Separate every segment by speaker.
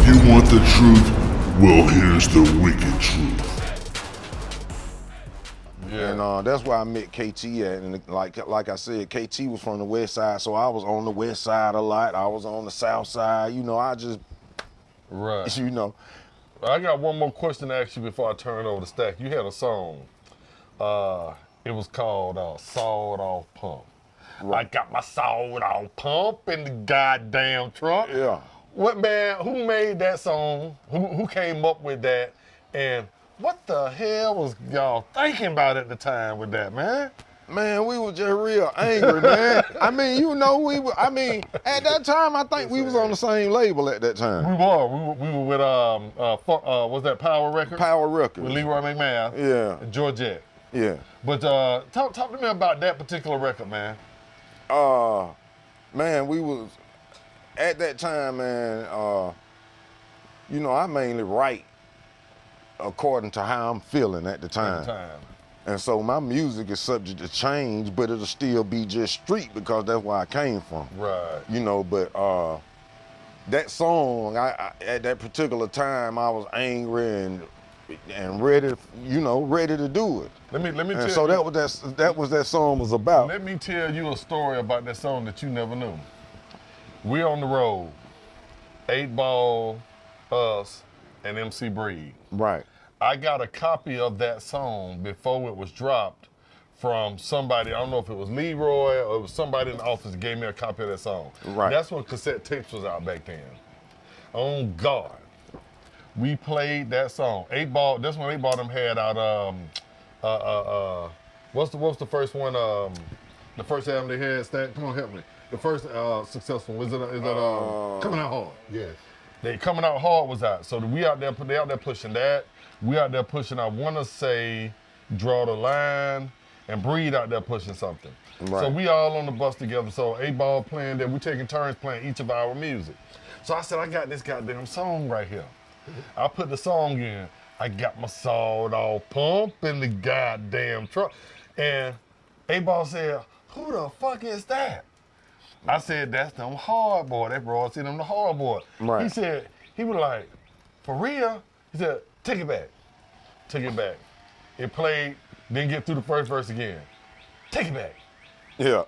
Speaker 1: You want the truth? Well, here's the wicked truth.
Speaker 2: Yeah. And that's where I met KT at, and like I said, KT was from the west side, so I was on the west side a lot. I was on the south side, you know, I just,
Speaker 3: right.
Speaker 2: You know.
Speaker 3: I got one more question to ask you before I turn it over to Stack. You had a song, it was called Sawed Off Pump. Right. I got my sawed off pump in the goddamn trunk.
Speaker 2: Yeah.
Speaker 3: What, man, who made that song? Who came up with that? And what the hell was y'all thinking about at the time with that, man?
Speaker 2: Man, we was just real angry, man. I mean, you know, at that time, I think we was on the same label at that time.
Speaker 3: We were with, was that Power Records?
Speaker 2: Power Records.
Speaker 3: With Leroy McMahon.
Speaker 2: Yeah.
Speaker 3: And Georgette.
Speaker 2: Yeah.
Speaker 3: But talk to me about that particular record, man.
Speaker 2: Man, we was, at that time, man, you know, I mainly write according to how I'm feeling at the time. And so my music is subject to change, but it'll still be just street because that's where I came from.
Speaker 3: Right.
Speaker 2: You know, but that song, at that particular time, I was angry and ready, you know, ready to do it.
Speaker 3: Let me
Speaker 2: and
Speaker 3: tell
Speaker 2: so
Speaker 3: you.
Speaker 2: that was that song was about.
Speaker 3: Let me tell you a story about that song that you never knew. We on the road, 8Ball, us, and MC Breed.
Speaker 2: Right.
Speaker 3: I got a copy of that song before it was dropped from somebody, I don't know if it was Leroy or it was somebody in the office that gave me a copy of that song.
Speaker 2: Right.
Speaker 3: That's when cassette tapes was out back then. On God. We played that song. 8Ball, that's when 8Ball them had out, what's the first one, the first album they had, Stack? Come on, help me. The first successful, is it Coming Out Hard?
Speaker 4: Yes.
Speaker 3: They Coming Out Hard was out. So they out there pushing that. We out there pushing, I wanna say, Draw the Line, and Breed out there pushing something.
Speaker 2: Right.
Speaker 3: So we all on the bus together. So 8Ball playing that, we taking turns playing each of our music. So I said, I got this goddamn song right here. I put the song in. I got my sawed off pump in the goddamn truck. And 8Ball said, who the fuck is that? I said, that's them Hardboy. That bro, I see them the Hardboy.
Speaker 2: Right.
Speaker 3: He said, he was like, for real? He said, take it back. Took it back. It played, didn't get through the first verse again. Take it back.
Speaker 2: Yeah.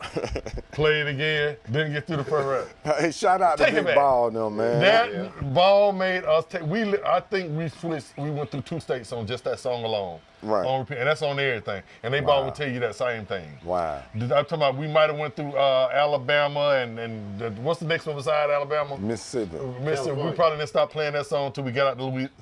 Speaker 3: Play it again, didn't get through the first verse.
Speaker 2: Hey, shout out to Big Ball, though, man.
Speaker 3: That Ball made us take, I think we switched, we went through 2 states on just that song alone.
Speaker 2: Right.
Speaker 3: On repeat, and that's on everything. And they Ball would tell you that same thing.
Speaker 2: Wow.
Speaker 3: I'm talking about, we might have went through Alabama and what's the next one beside Alabama?
Speaker 2: Mississippi.
Speaker 3: Mississippi. We probably didn't stop playing that song until we got out to Louisiana.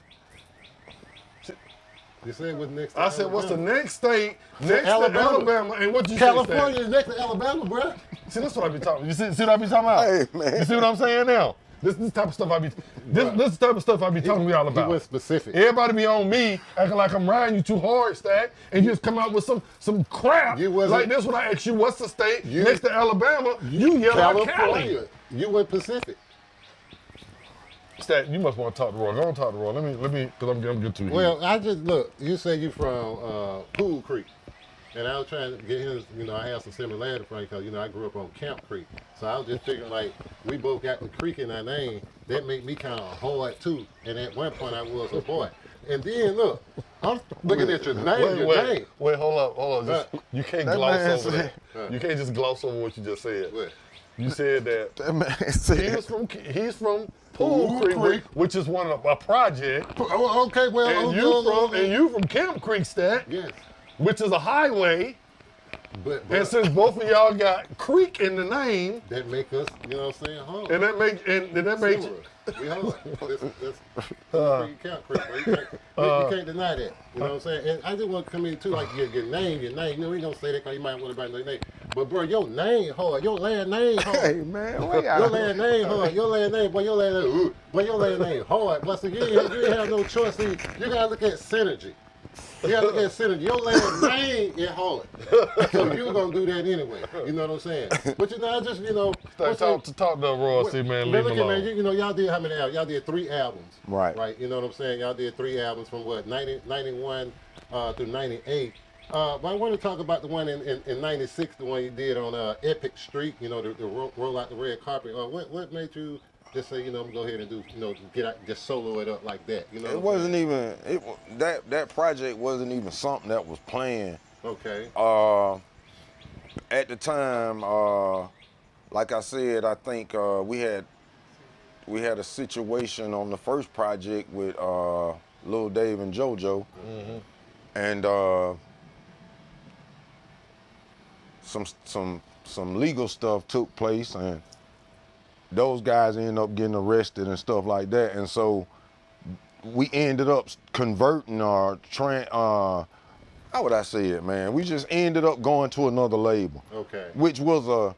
Speaker 4: You said what's next to
Speaker 3: I said, what's the next state next to Alabama? And what you
Speaker 4: California is next to Alabama, bro.
Speaker 3: See, that's what I be talking. You see what I be talking about?
Speaker 2: Hey, man.
Speaker 3: You see what I'm saying now? This type of stuff I be, this type of stuff I be talking to y'all about.
Speaker 4: He was specific.
Speaker 3: Everybody be on me acting like I'm riding you too hard, Stack, and you just come out with some crap. Like this when I ask you, what's the state next to Alabama? You yell out Cali.
Speaker 4: You went Pacific.
Speaker 3: Stack, you must want to talk to Roy. Go on, talk to Roy. Let me, because I'm getting too heated.
Speaker 4: Well, I just, look, you say you from Pool Creek. And I was trying to get him, you know, I have some similarity from because, you know, I grew up on Camp Creek. So I was just figuring, like, we both got the creek in our name. That made me kind of hard, too. And at one point, I was a boy. And then, look, I'm looking at your name.
Speaker 3: Wait, hold up. You can't gloss over that. You can't just gloss over what you just said.
Speaker 4: What?
Speaker 3: You said that
Speaker 2: man said
Speaker 3: he's from Pool Creek, which is one of a project.
Speaker 4: Okay, well,
Speaker 3: and you from Camp Creek, Stack.
Speaker 4: Yes.
Speaker 3: Which is a highway.
Speaker 4: But
Speaker 3: and since both of y'all got creek in the name,
Speaker 4: that make us, you know what I'm saying, hard.
Speaker 3: And that makes you.
Speaker 4: We hard. You can't deny that. You know what I'm saying? And I just want to come in too, like your name. You know, we don't say that because you might want to buy your name. But bro, your name hard. Your last name hard.
Speaker 2: Hey man,
Speaker 4: your last name hard. Your last name, boy, your last name hard. But so you ain't have no choice. See, you gotta look at synergy. You gotta look at synergy. Your last name is hard. So you're gonna do that anyway. You know what I'm saying? But you know, I just, you know.
Speaker 3: Talk to Roy, see, man, leave him alone.
Speaker 4: Man, you know, y'all did how many albums? Y'all did 3 albums.
Speaker 2: Right.
Speaker 4: You know what I'm saying? Y'all did 3 albums from what, 91 through 98. But I want to talk about the one in 96, the one you did on Epic Street, you know, the roll out the red carpet. What made you just say, I'm gonna go ahead and do, get out, just solo it up like that.
Speaker 2: It wasn't even that project wasn't even something that was planned.
Speaker 4: Okay.
Speaker 2: At the time, like I said, I think we had a situation on the first project with Lil Dave and JoJo, and some legal stuff took place, and those guys ended up getting arrested and stuff like that, and so we ended up converting our how would I say it, man? We just ended up going to another label.
Speaker 4: Okay.
Speaker 2: Which was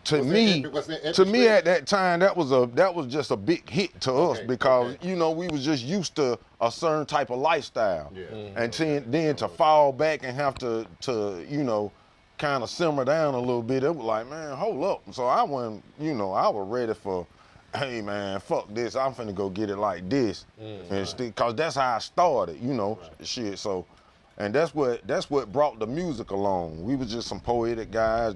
Speaker 2: to me at that time that was just a big hit to us because we was just used to a certain type of lifestyle. Yeah. And then to fall back and have to kind of simmer down a little bit, it was like, man, hold up. So I went, I was ready for, hey man, fuck this, I'm finna go get it like this. And cause that's how I started, shit. So, and that's what brought the music along. We was just some poetic guys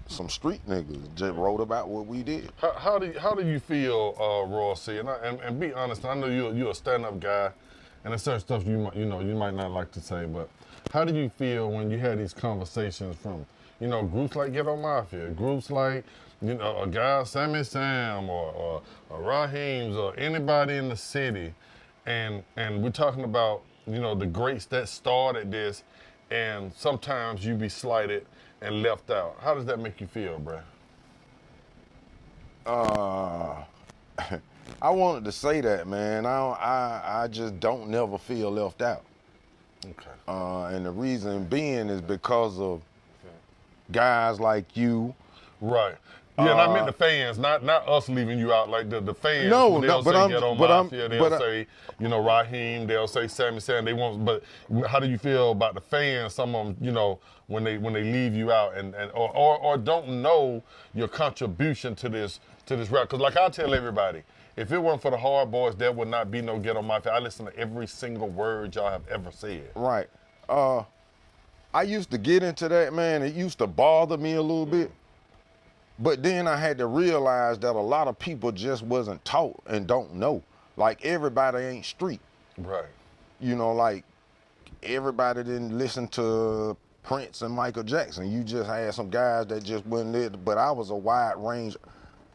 Speaker 2: some street niggas just wrote about what we did.
Speaker 3: How do you feel, Roy C? And be honest, I know you're a stand-up guy, and there's certain stuff you might not like to say, but how do you feel when you had these conversations from, groups like Ghetto Mafia, groups like, a guy, Sammy Sam, or Raheem's, or anybody in the city, and we're talking about, the greats that started this, and sometimes you be slighted and left out. How does that make you feel, bruh?
Speaker 2: I wanted to say that, man. I just don't never feel left out. Okay. And the reason being is because of guys like you.
Speaker 3: Right. Yeah, and I meant the fans, not us leaving you out, like the fans.
Speaker 2: No,
Speaker 3: they'll
Speaker 2: but
Speaker 3: say
Speaker 2: I'm,
Speaker 3: Ghetto
Speaker 2: but
Speaker 3: Mafia,
Speaker 2: I'm,
Speaker 3: they'll
Speaker 2: but
Speaker 3: say, Raheem, they'll say Sammy Sam, they won't, but how do you feel about the fans, some of them, when they leave you out or don't know your contribution to this rap? Because like I tell everybody, if it weren't for the HARDBOYS, there would not be no Ghetto Mafia. I listen to every single word y'all have ever said.
Speaker 2: Right. I used to get into that, man. It used to bother me a little bit. But then I had to realize that a lot of people just wasn't taught and don't know. Like everybody ain't street.
Speaker 3: Right.
Speaker 2: Like everybody didn't listen to Prince and Michael Jackson. You just had some guys that just wasn't there. But I was a wide range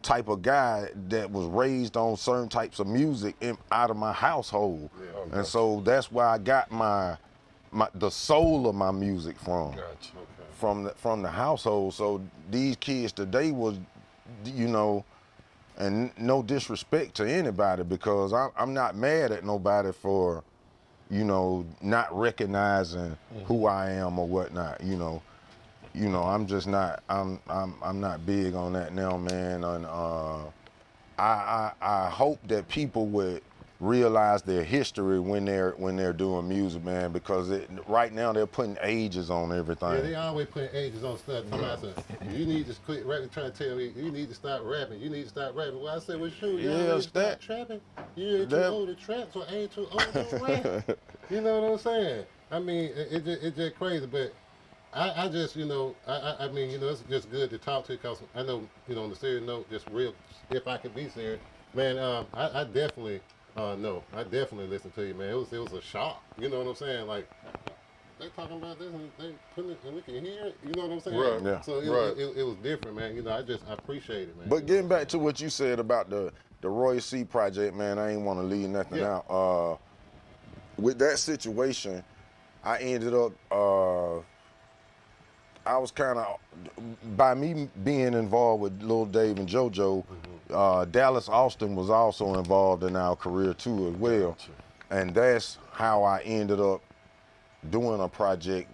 Speaker 2: type of guy that was raised on certain types of music out of my household. Yeah, okay. And so that's where I got the soul of my music from.
Speaker 3: Gotcha.
Speaker 2: From the household. So these kids today was, and no disrespect to anybody, because I'm not mad at nobody for, not recognizing who I am or whatnot. I'm just not. I'm not big on that now, man. And I hope that people would realize their history when they're doing music, man, because right now they're putting ages on everything.
Speaker 4: Yeah, they always putting ages on stuff. You need to quit rapping, trying to tell me you need to stop rapping. You need to stop rapping. Well, I said, well, shoot, y'all stop trapping. You ain't too old to trap, so I ain't too old to rap. You know what I'm saying? I mean, it's just crazy, but I just, I mean, it's just good to talk to you, because I know, on the serious note, just real, if I could be serious, man, I definitely. No, I definitely listened to you, man. It was a shock. You know what I'm saying? Like, they talking about this and they putting it and we can hear it. You know what I'm saying?
Speaker 2: Right. Yeah.
Speaker 4: So it was different, man. I appreciate it, man.
Speaker 2: But getting back to what you said about the Roy C project, man, I ain't want to leave nothing out. With that situation, I ended up. I was kind of, by me being involved with Lil Dave and JoJo, Dallas Austin was also involved in our career too as well. Gotcha. And that's how I ended up doing a project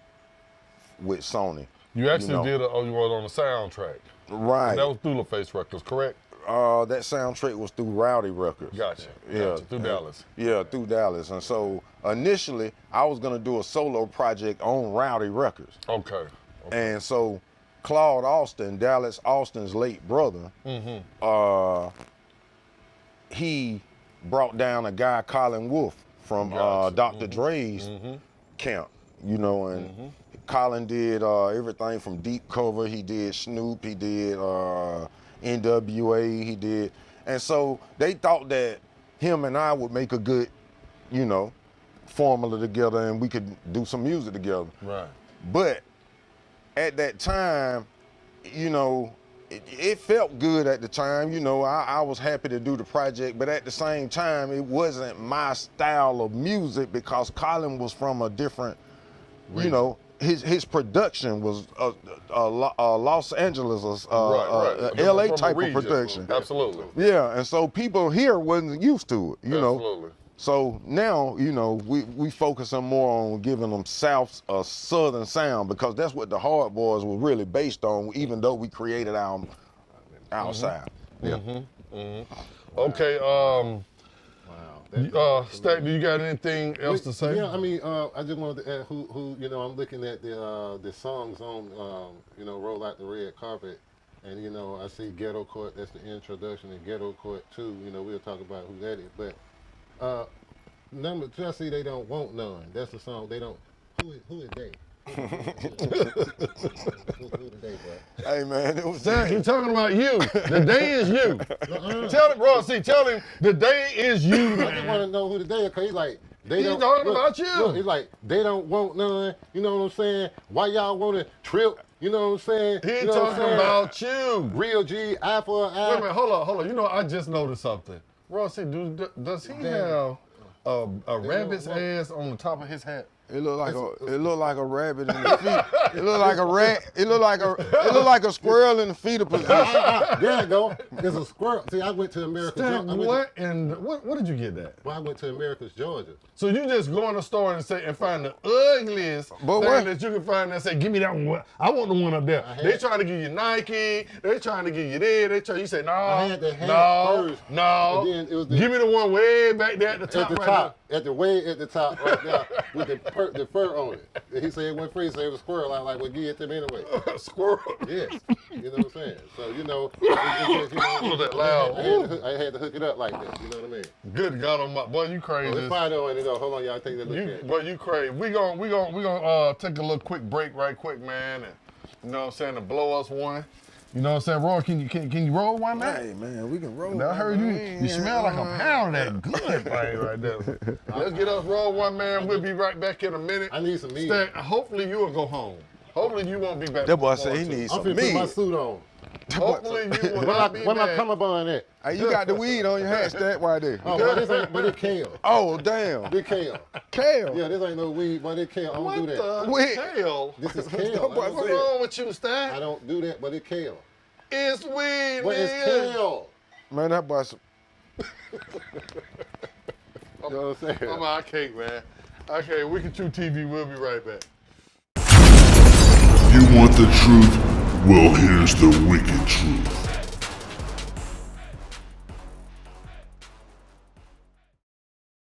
Speaker 2: with Sony.
Speaker 3: You actually did you were on the soundtrack.
Speaker 2: Right.
Speaker 3: And that was through LaFace Records, correct?
Speaker 2: That soundtrack was through Rowdy Records.
Speaker 3: Gotcha.
Speaker 2: Yeah.
Speaker 3: Through Dallas.
Speaker 2: Yeah, through Dallas. And so initially I was gonna do a solo project on Rowdy Records.
Speaker 3: Okay.
Speaker 2: And so Claude Austin, Dallas Austin's late brother, he brought down a guy, Colin Wolf, from Dr. Dre's camp, and Colin did everything from Deep Cover. He did Snoop, he did NWA, he did, And so they thought that him and I would make a good, you know, formula together and we could do some music together.
Speaker 3: Right.
Speaker 2: But at that time, you know, it felt good at the time. You know, I was happy to do the project, but at the same time, it wasn't my style of music because Colin was from a different, you know, his production was a Los Angeles, LA type of production.
Speaker 3: Absolutely.
Speaker 2: Yeah, and so people here wasn't used to it, you know.
Speaker 3: Absolutely.
Speaker 2: So now, you know, we focusing more on giving them South a Southern sound because that's what the HARDBOYS were really based on, even though we created our sound. Yeah.
Speaker 3: Okay.
Speaker 4: Wow.
Speaker 3: Stack, do you got anything else to say?
Speaker 4: Yeah, I mean, I just wanted to add who you know, I'm looking at the songs on, you know, Roll Out the Red Carpet, and you know, I see Ghetto Court. That's the introduction, and Ghetto Court 2. You know, we'll talk about who that is, but. Number two, I see They Don't Want None. That's the song. They don't. Who is they? Who is they, bro?
Speaker 2: Hey man, it was.
Speaker 3: Zach, he's talking about you. The day is you. Tell him, bro. See, tell him the day is you.
Speaker 4: I just want to know who the day is, cause he's like.
Speaker 3: He's talking about you.
Speaker 4: Look, he's like, they don't want none. You know what I'm saying? Why y'all want to trip? You know what I'm saying?
Speaker 3: He's
Speaker 4: you know
Speaker 3: talking about you.
Speaker 4: Real G, eye for an eye.
Speaker 3: Wait a minute, hold on. You know, I just noticed something. Rossi, does he have a rabbit's ass on the top of his hat?
Speaker 2: It looked like a rabbit in the feet. It looked like a rat. It looked like a squirrel in the fetal position.
Speaker 4: There you go. There's a squirrel. See, I went to America's.
Speaker 3: What did you get that?
Speaker 4: Well, I went to America's, Georgia.
Speaker 3: So you just go in the store and say and find the ugliest thing that you can find and say, give me that one. I want the one up there. They trying to give you Nike. They trying to give you there. You say no.
Speaker 4: I had the hat first.
Speaker 3: No.
Speaker 4: And then it was
Speaker 3: give me the one way back there at the top.
Speaker 4: Way at the top right there with the fur on it. And he said it went free, so it was squirrel. I was like, well, give it to me anyway.
Speaker 3: Squirrel?
Speaker 4: Yes. You know what I'm saying? So, you know, that loud. I had to hook it up like that. You know what I mean?
Speaker 3: Good God on my boy, you crazy.
Speaker 4: Let's find out. Hold on, y'all. Take that look at it.
Speaker 3: Boy, you crazy. We gonna take a little quick break right quick, man. And, you know what I'm saying, to blow us one. You know what I'm saying, Roy? Can you roll one, man?
Speaker 2: Hey man, we can roll.
Speaker 3: Now, I heard you smell like a pound of that good thing right there. Let's get us roll one, man. We'll be right back in a minute.
Speaker 4: I need some meat.
Speaker 3: Stack, hopefully you will go home. Hopefully you won't be back.
Speaker 2: That boy said he needs some meat.
Speaker 4: I'm finna put my suit on.
Speaker 3: Hopefully you will not be back.
Speaker 4: Where my cummerbund at?
Speaker 2: Hey, you got the weed on your hat, Stack, right there.
Speaker 4: Oh, but it's kale.
Speaker 2: Oh, damn.
Speaker 4: This kale.
Speaker 2: Kale?
Speaker 4: Yeah, this ain't no weed, but it's kale. I don't do that.
Speaker 3: What the hell?
Speaker 4: This is kale.
Speaker 3: What's wrong with you, Stack?
Speaker 4: I don't do that, but it's kale.
Speaker 3: It's weed,
Speaker 4: but it's kale.
Speaker 2: Man, that boy.
Speaker 4: You know what I'm saying?
Speaker 3: I can't, man. Okay, Wicked Truth TV, we'll be right back.
Speaker 1: You want the truth? Well, here's the wicked truth.